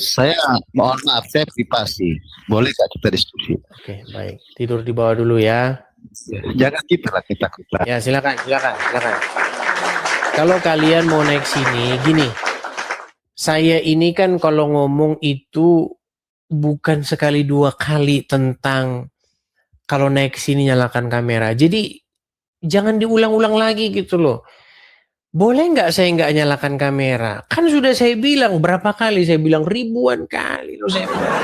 Saya mohon maaf, saya privasi. Boleh nggak kita diskusi? Oke, baik. Tidur di bawah dulu ya. Jangan gitu lah kita. Ya, silakan. Kalau kalian mau naik sini, gini. Saya ini kan kalau ngomong itu bukan sekali dua kali tentang kalau naik sini nyalakan kamera. Jadi jangan diulang-ulang lagi gitu loh. Boleh nggak saya nggak nyalakan kamera? Kan sudah saya bilang berapa kali? Saya bilang ribuan kali loh saya bilang.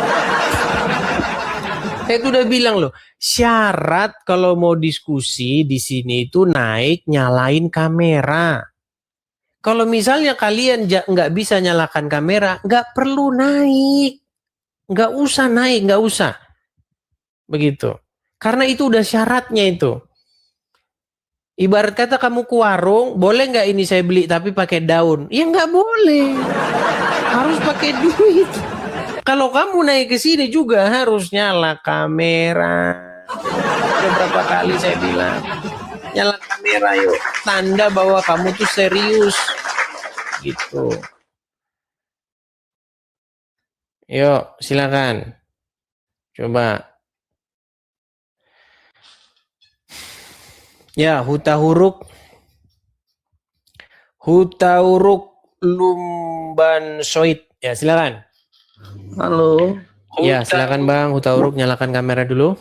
Saya tuh udah bilang loh, syarat kalau mau diskusi di sini itu naik nyalain kamera. Kalau misalnya kalian nggak bisa nyalakan kamera, nggak perlu naik. Nggak usah naik, nggak usah. Begitu. Karena itu udah syaratnya itu. Ibarat kata kamu ke warung, boleh nggak ini saya beli tapi pakai daun? Ya nggak boleh. Harus pakai duit. Kalau kamu naik ke sini juga harus nyala kamera. Beberapa kali saya bilang, nyala kamera yuk. Tanda bahwa kamu tuh serius. Gitu. Yuk, silakan. Coba. Ya, hutahuruk lumban soit. Ya, silakan. Halo. Ya, silakan Bang, hutahuruk nyalakan kamera dulu.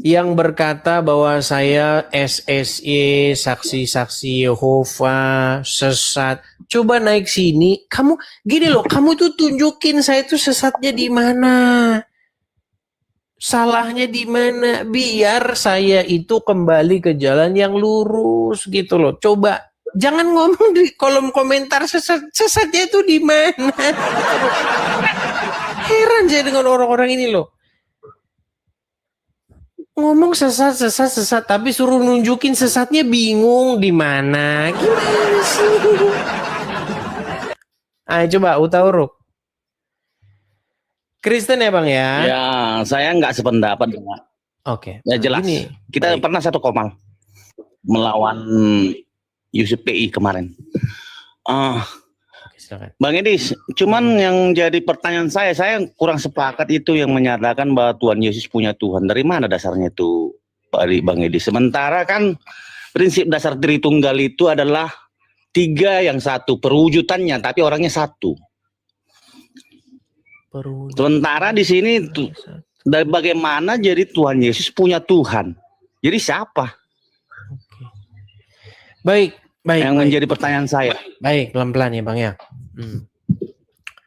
Yang berkata bahwa saya SSY, saksi-saksi Yehova, sesat. Coba naik sini. Kamu gini loh, kamu tuh tunjukin saya tuh sesatnya di mana. Salahnya di mana? Biar saya itu kembali ke jalan yang lurus gitu loh. Coba jangan ngomong di kolom komentar sesatnya itu di mana. Heran saya dengan orang-orang ini loh. Ngomong sesat, tapi suruh nunjukin sesatnya bingung di mana. Gimana sih? Ayo coba Utauruk. Kristen ya Bang ya? Ya, saya nggak sependapat dengan. Oke. Ya jelas. Gini, Kita baik. pernah satu komal melawan Yusuf PI kemarin. Oke, silakan. Bang Edi, cuman yang jadi pertanyaan saya kurang sepakat itu yang menyatakan bahwa Tuhan Yesus punya Tuhan. Dari mana dasarnya itu, Bang Edi? Sementara kan prinsip dasar Tritunggal itu adalah 3 yang satu, perwujudannya, tapi orangnya satu. Sementara di sini dari bagaimana jadi Tuhan Yesus punya Tuhan? Jadi siapa? Oke. Baik. Yang menjadi pertanyaan saya. Baik, pelan-pelan ya Bang ya.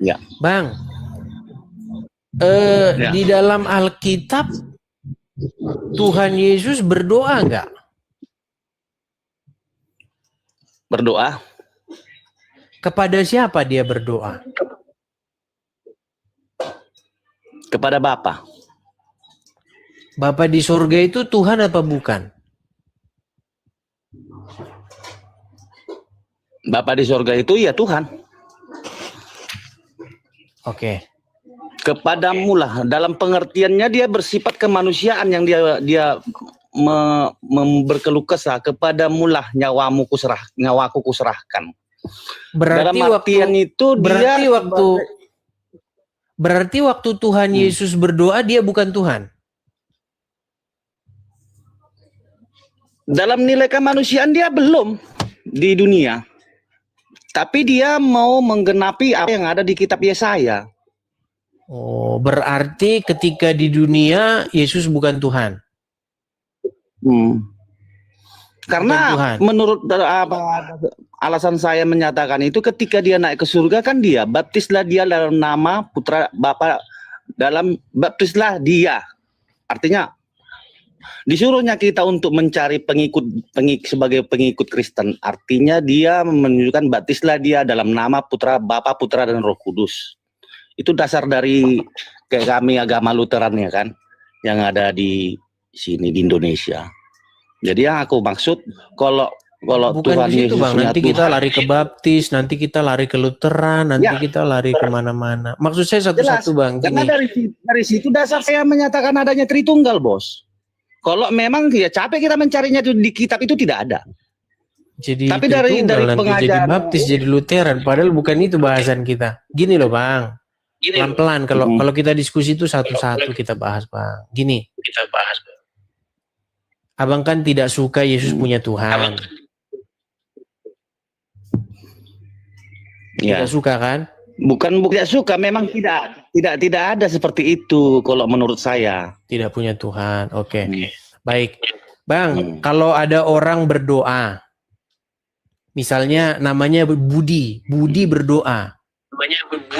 Ya. Bang, di dalam Alkitab Tuhan Yesus berdoa nggak? Berdoa. Kepada siapa dia berdoa? Kepada Bapa. Bapa di surga itu Tuhan apa bukan? Bapa di surga itu ya Tuhan. Oke. Kepadamu lah, dalam pengertiannya dia bersifat kemanusiaan yang dia berkeluh kesah. Kepadamu lah nyawaku kuserahkan. Berarti dalam artian itu berarti waktu Tuhan Yesus berdoa dia bukan Tuhan. Dalam nilai kemanusiaan dia belum di dunia. Tapi dia mau menggenapi apa yang ada di kitab Yesaya. Oh, berarti ketika di dunia Yesus bukan Tuhan. Karena Tuhan. Menurut alasan saya menyatakan itu, ketika dia naik ke surga kan dia baptislah dia dalam nama Putra Bapa, baptislah dia. Artinya disuruhnya kita untuk mencari pengikut sebagai pengikut Kristen. Artinya dia menunjukkan baptislah dia dalam nama Putra Bapa, Putra dan Roh Kudus. Itu dasar dari kayak kami agama Lutheran ya kan, yang ada di sini di Indonesia. Jadi yang aku maksud kalau bukan Tuhan di situ, Yesus Bang. Nanti Tuhan, kita lari ke Baptis, nanti kita lari ke Lutheran, nanti kita lari kemana-mana. Maksud saya satu-satu, Bang. Karena dari situ dasar saya menyatakan adanya Tritunggal, Bos. Kalau memang ya capek kita mencarinya di kitab itu tidak ada. Jadi Tapi Tritunggal dari nanti jadi pengajaran Baptis, jadi Lutheran, padahal bukan itu bahasan kita. Gini loh Bang, pelan-pelan kalau kita diskusi itu satu-satu kita bahas Bang. Gini, Abang kan tidak suka Yesus punya Tuhan. ya, Tidak suka kan? bukan tidak suka, memang tidak ada seperti itu kalau menurut saya. Tidak punya Tuhan. Oke. Hmm. Baik. Bang, kalau ada orang berdoa, misalnya namanya Budi berdoa.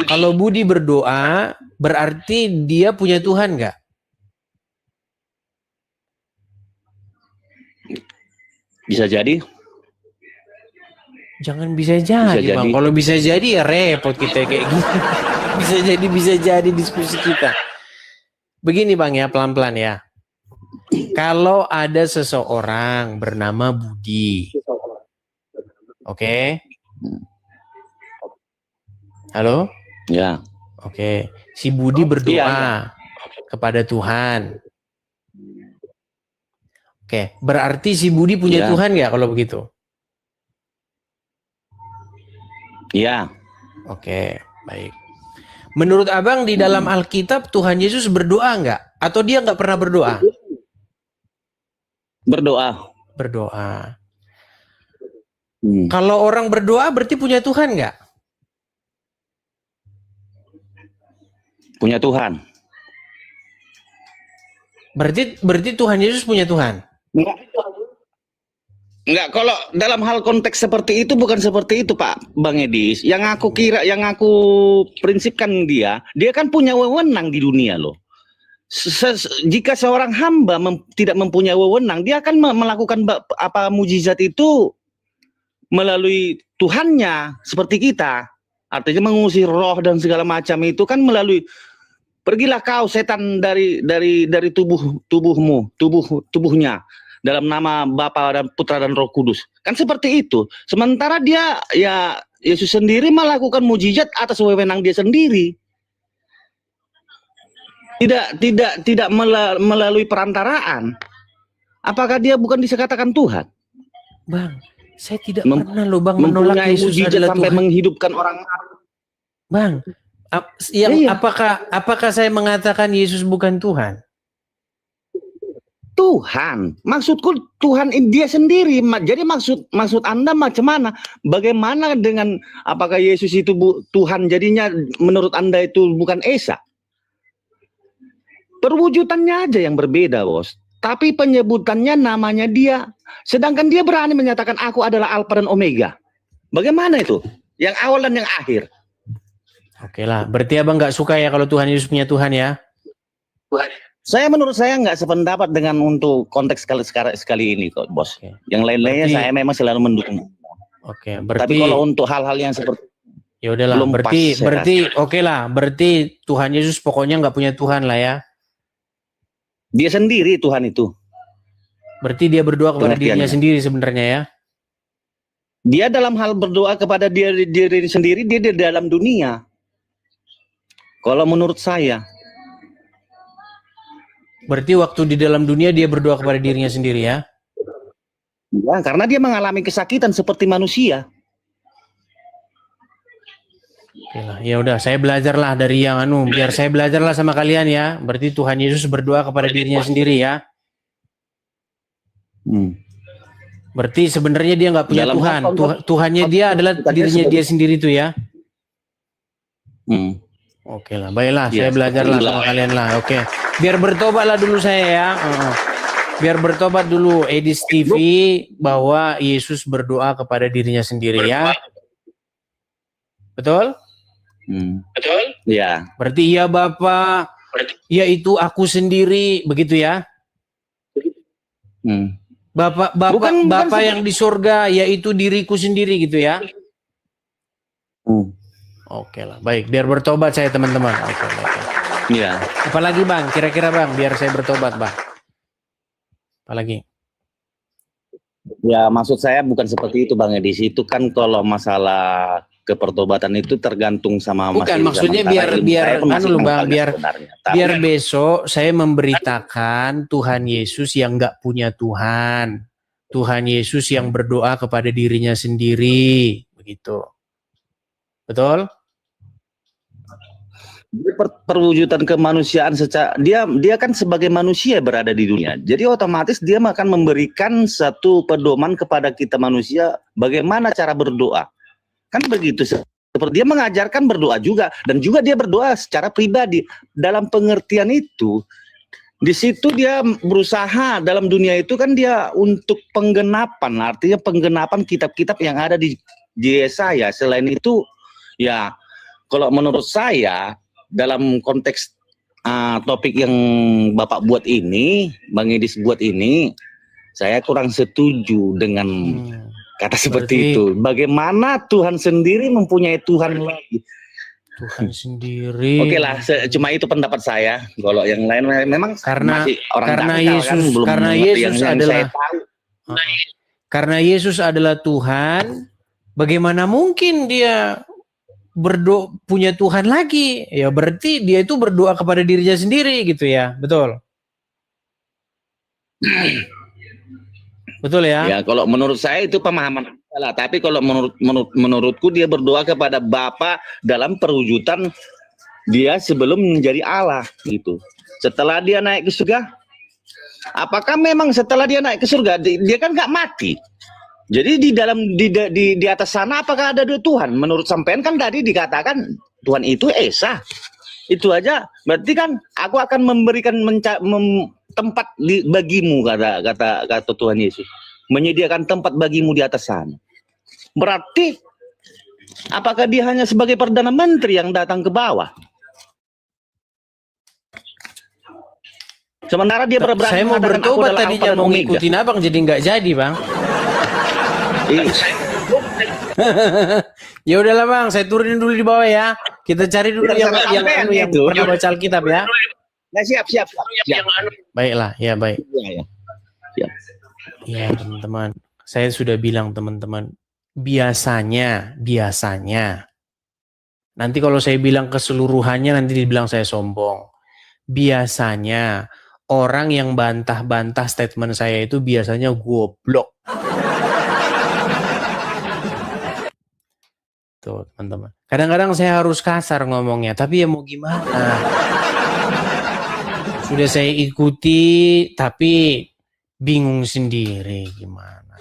Kalau Budi berdoa, berarti dia punya Tuhan nggak? Bisa jadi. Jangan bisa jadi, Bisa Bang. jadi. Kalau bisa jadi ya repot kita kayak gini. bisa jadi diskusi kita. Begini Bang ya, pelan-pelan ya. Kalau ada seseorang bernama Budi. Oke. Halo? Ya. Oke. Si Budi berdoa Iya. kepada Tuhan. Oke, berarti si Budi punya Iya. Tuhan nggak kalau begitu? Ya. Oke, baik. Menurut Abang di dalam Alkitab Tuhan Yesus berdoa nggak? Atau dia nggak pernah berdoa? Berdoa. Berdoa. Hmm. Kalau orang berdoa berarti punya Tuhan nggak? Punya Tuhan. Berarti Tuhan Yesus punya Tuhan. Enggak, kalau dalam hal konteks seperti itu bukan seperti itu Pak Bang Edis. Yang aku kira, yang aku prinsipkan dia kan punya wewenang di dunia loh. Jika seorang hamba tidak mempunyai wewenang, dia akan melakukan mujizat itu melalui Tuhannya seperti kita. Artinya mengusir roh dan segala macam itu kan melalui, pergilah kau setan dari tubuhnya dalam nama Bapa dan Putra dan Roh Kudus. Kan seperti itu. Sementara dia, ya Yesus sendiri melakukan mujizat atas wewenang dia sendiri. Tidak melalui perantaraan. Apakah dia bukan dikatakan Tuhan? Bang, saya tidak pernah loh Bang menolak Mempunyai Yesus mujizat adalah sampai Tuhan. menghidupkan orang mati. Bang, Iya. apakah saya mengatakan Yesus bukan Tuhan? Tuhan, maksudku Tuhan dia sendiri. Jadi maksud Anda macam mana? Bagaimana dengan apakah Yesus itu Tuhan? Jadinya menurut Anda itu bukan Esa? Perwujudannya aja yang berbeda, Bos. Tapi penyebutannya namanya dia. Sedangkan dia berani menyatakan aku adalah Alfa dan Omega. Bagaimana itu? Yang awal dan yang akhir. Oke lah, berarti Abang nggak suka ya kalau Tuhan Yesus punya Tuhan ya? Menurut saya nggak sependapat dengan untuk konteks sekali ini kok, Bos. Oke. Yang lain-lainnya Berarti- saya memang selalu mendukung. Oke, Tapi berarti kalau untuk hal-hal yang seperti ya udahlah, belum berarti pas, saya oke lah, berarti Tuhan Yesus pokoknya nggak punya Tuhan lah ya. dia sendiri Tuhan itu. Berarti dia berdoa kepada Pengertiannya. dirinya sendiri sebenarnya ya. Dia dalam hal berdoa kepada diri sendiri, dia di dalam dunia. Kalau menurut saya, Berarti waktu di dalam dunia dia berdoa kepada dirinya sendiri ya. ya, karena dia mengalami kesakitan seperti manusia. Oke lah, ya udah saya belajarlah dari yang biar saya belajarlah sama kalian ya. Berarti Tuhan Yesus berdoa kepada dirinya sendiri ya. Berarti sebenarnya dia nggak punya Dalam Tuhan. hal- Tuhannya dia adalah Tadi dirinya sebagai- dia sendiri tuh ya. Hmm. Oke lah, baiklah, Ya, saya belajarlah seperti sama itulah. kalian lah. Oke, biar bertobatlah dulu saya ya. Biar bertobat dulu Edis TV bahwa Yesus berdoa kepada dirinya sendiri ya. Betul? Betul? Ya. Berarti ya Bapak, yaitu aku sendiri, begitu ya. Bapak Bukan Bapak seperti- yang di surga, yaitu diriku sendiri gitu ya. Oke lah, baik. Biar bertobat saya teman-teman. Oke. Ya. Apalagi Bang, kira-kira Bang, biar saya bertobat Bang. Apalagi? Ya, maksud saya bukan seperti itu Bang Edis. Itu kan kalau masalah kepertobatan itu tergantung sama Bukan, maksudnya biar Bang, biar besok saya memberitakan Tuhan Yesus yang nggak punya Tuhan. Tuhan Yesus yang berdoa kepada dirinya sendiri, begitu. Betul? Jadi perwujudan kemanusiaan secara dia kan sebagai manusia berada di dunia. Jadi otomatis dia akan memberikan satu pedoman kepada kita manusia bagaimana cara berdoa. Kan begitu. Seperti dia mengajarkan berdoa juga, dan juga dia berdoa secara pribadi. Dalam pengertian itu, di situ dia berusaha dalam dunia itu kan dia untuk penggenapan, artinya penggenapan kitab-kitab yang ada di Yesaya. Selain itu, ya kalau menurut saya dalam konteks topik yang Bapak buat ini, Bang Edis buat ini, saya kurang setuju dengan kata seperti itu. Bagaimana Tuhan sendiri mempunyai Tuhan lagi? Tuhan sendiri. Oke lah, cuma itu pendapat saya. Kalau yang lain memang karena masih orang karena dangkal Yesus kan, belum karena mengerti Yesus yang adalah saya tahu. Karena Yesus adalah Tuhan, bagaimana mungkin dia berdoa punya Tuhan lagi? Ya berarti dia itu berdoa kepada dirinya sendiri gitu ya, betul? Betul ya? Ya kalau menurut saya itu pemahaman salah. Tapi kalau menurutku dia berdoa kepada Bapa dalam perwujudan dia sebelum menjadi Allah gitu. Setelah dia naik ke surga, apakah memang setelah dia naik ke surga dia kan nggak mati? Jadi di dalam di atas sana apakah ada dua Tuhan? Menurut sampean kan tadi dikatakan Tuhan itu Esa. Itu aja. Berarti kan aku akan memberikan tempat bagimu, kata Tuhan Yesus. Menyediakan tempat bagimu di atas sana. Berarti apakah dia hanya sebagai perdana menteri yang datang ke bawah? Sementara dia berani Saya mau mengatakan, "Aku bertobat adalah tadinya Alfa dan mau Omega." ngikutin abang jadi nggak jadi bang. Ya udahlah bang, saya turunin dulu di bawah ya. Kita cari dulu yang pernah baca Alkitab ya. Nah, siap. Baiklah, ya baik. Ya. Ya teman-teman, saya sudah bilang teman-teman, biasanya. Nanti kalau saya bilang keseluruhannya nanti dibilang saya sombong. Biasanya orang yang bantah-bantah statement saya itu biasanya goblok. Tuh teman-teman. Kadang-kadang saya harus kasar ngomongnya, tapi ya mau gimana? Sudah saya ikuti, tapi bingung sendiri gimana.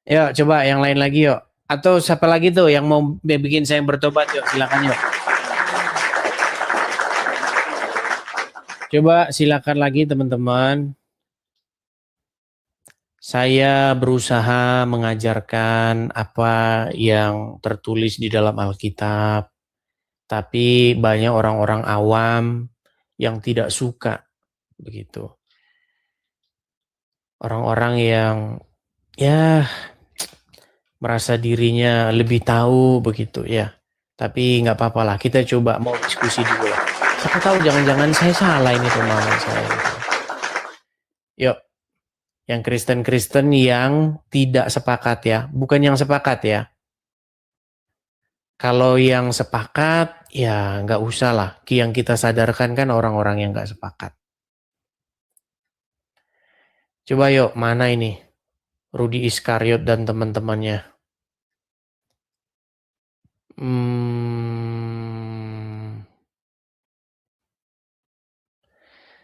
Yuk coba yang lain lagi yuk. Atau siapa lagi tuh yang mau bikin saya bertobat yuk, silakan yuk. Coba silakan lagi teman-teman. Saya berusaha mengajarkan apa yang tertulis di dalam Alkitab, tapi banyak orang-orang awam yang tidak suka begitu. Orang-orang yang ya merasa dirinya lebih tahu begitu ya. Tapi nggak apa-apa lah, kita coba mau diskusi dulu lah. Siapa tahu jangan-jangan saya salah ini pemahaman saya. Yuk. Yang Kristen-Kristen yang tidak sepakat ya, bukan yang sepakat ya. Kalau yang sepakat ya nggak usah lah. Yang kita sadarkan kan orang-orang yang nggak sepakat. Coba yuk, mana ini Rudi Iskariot dan teman-temannya.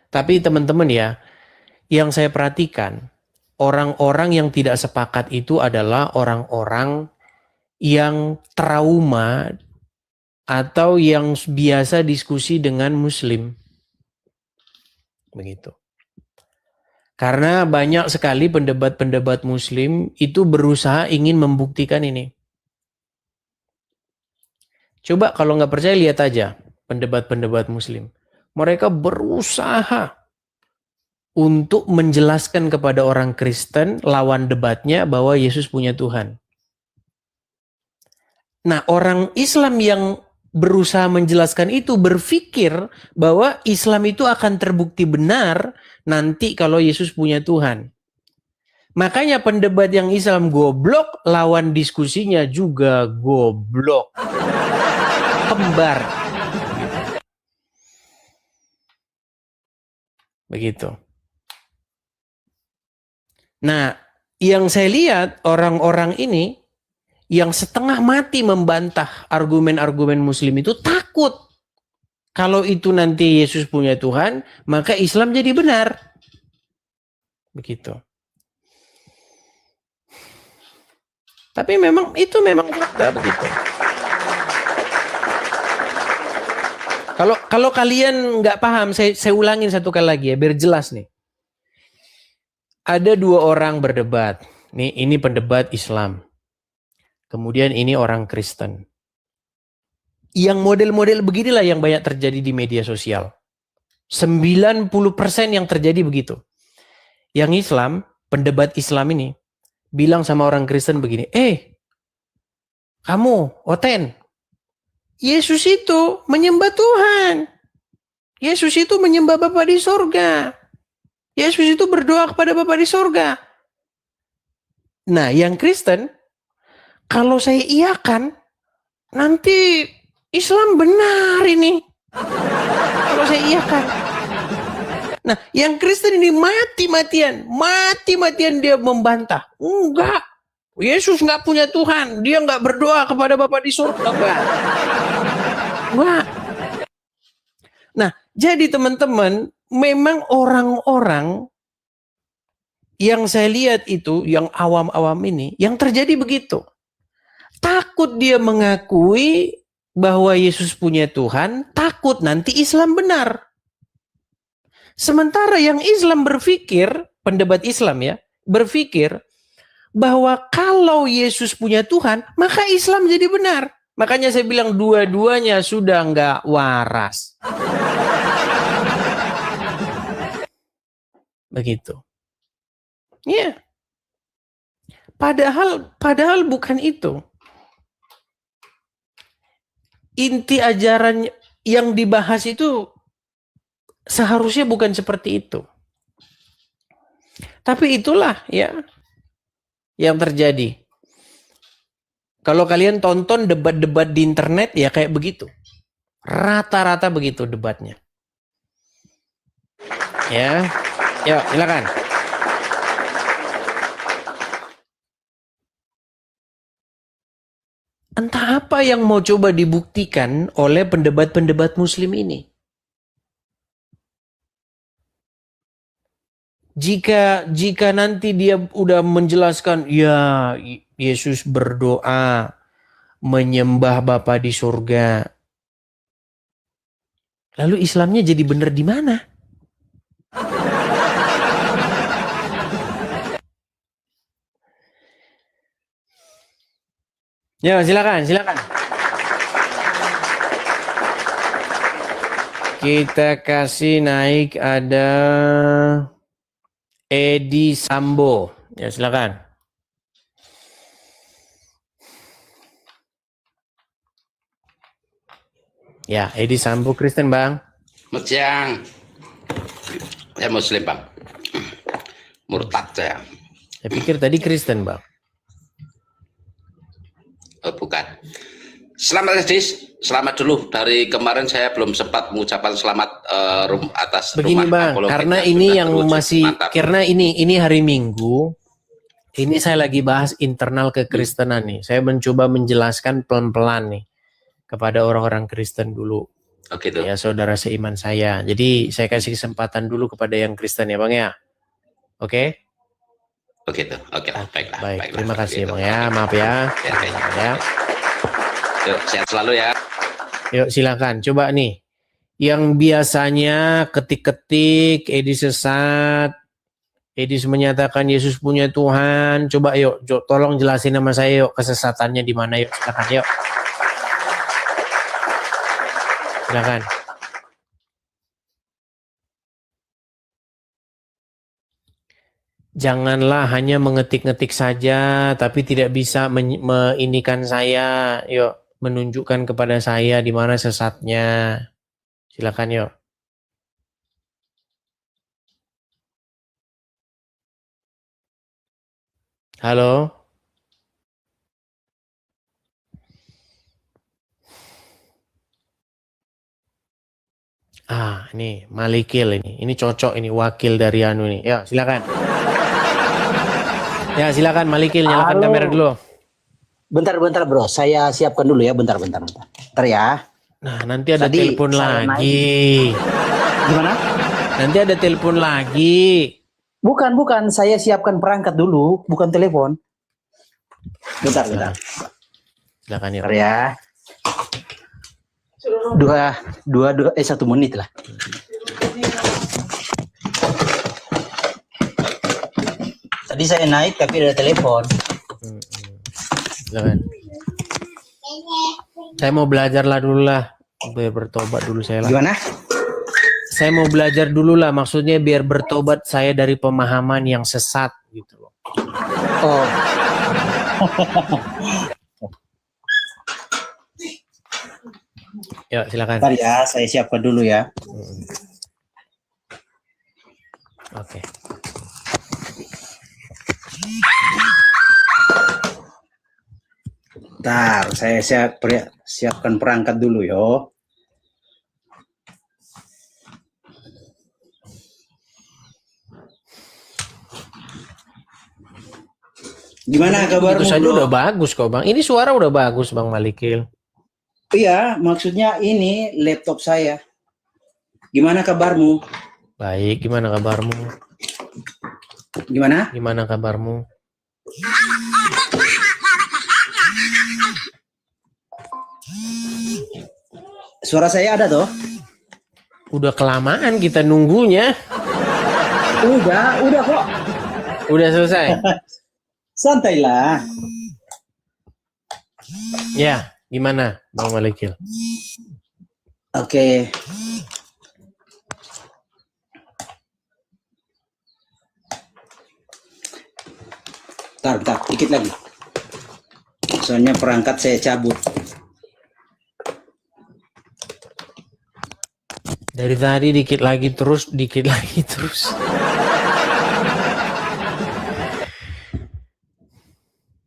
Tapi teman-teman ya, yang saya perhatikan, orang-orang yang tidak sepakat itu adalah orang-orang yang trauma atau yang biasa diskusi dengan Muslim. Begitu. Karena banyak sekali pendebat-pendebat Muslim itu berusaha ingin membuktikan ini. Coba kalau nggak percaya lihat aja pendebat-pendebat Muslim. Mereka berusaha untuk menjelaskan kepada orang Kristen lawan debatnya bahwa Yesus punya Tuhan. Nah, orang Islam yang berusaha menjelaskan itu berpikir bahwa Islam itu akan terbukti benar nanti kalau Yesus punya Tuhan. Makanya pendebat yang Islam goblok, lawan diskusinya juga goblok. Kembar. Begitu. Nah, yang saya lihat orang-orang ini yang setengah mati membantah argumen-argumen Muslim itu takut. Kalau itu nanti Yesus punya Tuhan, maka Islam jadi benar. Begitu. Tapi memang itu memang fakta begitu. Kalau kalian nggak paham, saya ulangin satu kali lagi ya, biar jelas nih. Ada dua orang berdebat. Nih, ini pendebat Islam. Kemudian ini orang Kristen. Yang model-model beginilah yang banyak terjadi di media sosial. 90% yang terjadi begitu. Yang Islam, pendebat Islam ini, bilang sama orang Kristen begini, kamu, Oten, Yesus itu menyembah Tuhan. Yesus itu menyembah Bapa di sorga. Yesus itu berdoa kepada Bapa di sorga. Nah, yang Kristen, kalau saya iakan, nanti Islam benar ini. Kalau saya iakan. Nah, yang Kristen ini mati-matian dia membantah. Enggak, Yesus nggak punya Tuhan. Dia nggak berdoa kepada Bapa di surga. Enggak. Nah, jadi teman-teman, memang orang-orang yang saya lihat itu, yang awam-awam ini, yang terjadi begitu. Takut dia mengakui bahwa Yesus punya Tuhan, takut nanti Islam benar. Sementara yang Islam berpikir, pendebat Islam ya, berpikir bahwa kalau Yesus punya Tuhan, maka Islam jadi benar. Makanya saya bilang dua-duanya sudah nggak waras. Begitu. Iya. Padahal bukan itu. Inti ajaran yang dibahas itu seharusnya bukan seperti itu. Tapi itulah ya yang terjadi. Kalau kalian tonton debat-debat di internet ya kayak begitu. Rata-rata begitu debatnya. Ya. Yuk, silakan. Entah apa yang mau coba dibuktikan oleh pendebat-pendebat Muslim ini. Jika nanti dia udah menjelaskan, ya Yesus berdoa menyembah Bapa di surga. Lalu Islamnya jadi benar di mana? Ya, silakan. Kita kasih naik ada Edi Sambo. Ya, silakan. Ya, Edi Sambo Kristen, Bang. Selamat siang. Saya Muslim, Bang. Murtad saya. Saya pikir tadi Kristen, Bang. Oh, bukan. Selamat dulu. Dari kemarin saya belum sempat mengucapkan selamat atas begini rumah Bang, karena ini yang terwujud. Masih mantap. Karena ini hari Minggu. Ini saya lagi bahas internal kekristenan nih. Saya mencoba menjelaskan pelan-pelan nih kepada orang-orang Kristen dulu. Oke, tuh. Ya, saudara seiman saya. Jadi saya kasih kesempatan dulu kepada yang Kristen ya, Bang ya. Oke? Oke tuh. Oke lah, baiklah. Baik, terima kasih Bang ya. Maaf ya. Ya. Yuk, sehat selalu ya. Yuk, silakan. Coba nih. Yang biasanya ketik-ketik Edi sesat, Edi menyatakan Yesus punya Tuhan. Coba yuk, tolong jelasin sama saya yuk kesesatannya di mana yuk. Silakan yuk. Silakan. Janganlah hanya mengetik-ngetik saja, tapi tidak bisa meinikan saya. Yuk, menunjukkan kepada saya di mana sesatnya. Silakan yuk. Halo. Ini Malikil ini. Ini cocok ini wakil dari Anu ini. Ya, silakan. Ya, silakan Malikil nyalakan Halo. kamera dulu. Bentar bro, saya siapkan dulu ya, bentar. Bentar ya. Nah, nanti ada Tadi telepon saya lagi. Gimana? Nanti ada telepon lagi. Bukan, saya siapkan perangkat dulu, bukan telepon. Bentar. Silakan ya. Bentar ya. 1 menit lah. Tadi saya naik tapi ada telepon. Silakan. Saya mau belajar lah dulu lah. Biar bertobat dulu saya lah. Gimana? Saya mau belajar dulu lah. Maksudnya biar bertobat saya dari pemahaman yang sesat gitu loh. Oh, Ya, silakan. bentar ya, saya siapkan dulu ya. Oke. Bentar, saya siapkan perangkat dulu yo. Gimana kabarmu? Itu saja bro? udah bagus kok Bang. Ini suara udah bagus Bang Malikil. Iya, maksudnya ini laptop saya. Gimana kabarmu? Baik, gimana kabarmu? Gimana? Gimana kabarmu? Suara saya ada toh? Udah kelamaan kita nunggunya. Udah kok. Udah selesai. Santailah. Ya, gimana Bang Malikil? Oke. Bentar, dikit lagi. Soalnya perangkat saya cabut. Dari tadi dikit lagi terus.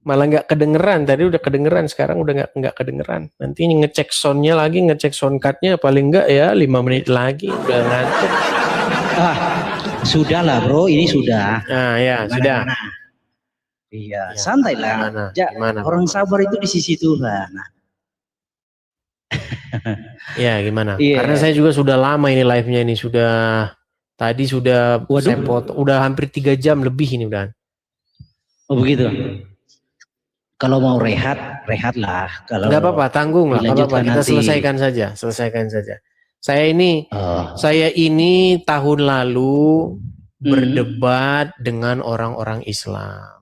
Malah nggak kedengeran. Tadi udah kedengeran, sekarang udah nggak kedengeran. Nanti ngecek soundnya lagi, ngecek sound cardnya paling nggak ya 5 menit lagi udah ngantuk. Sudah lah bro, ini sudah. Nah ya sudah. Iya, Ya, santailah. Gimana? Orang sabar itu di sisi Tuhan. Ya gimana? Iya. Karena saya juga sudah lama ini live-nya ini tadi sudah Waduh. saya potong, udah hampir 3 jam lebih ini udah. Oh begitu. Kalau mau rehat lah. Kalau Nggak apa-apa, tanggung lah. Nggak apa-apa, dilanjutkan kita nanti. selesaikan saja. Saya ini Oh. tahun lalu berdebat dengan orang-orang Islam.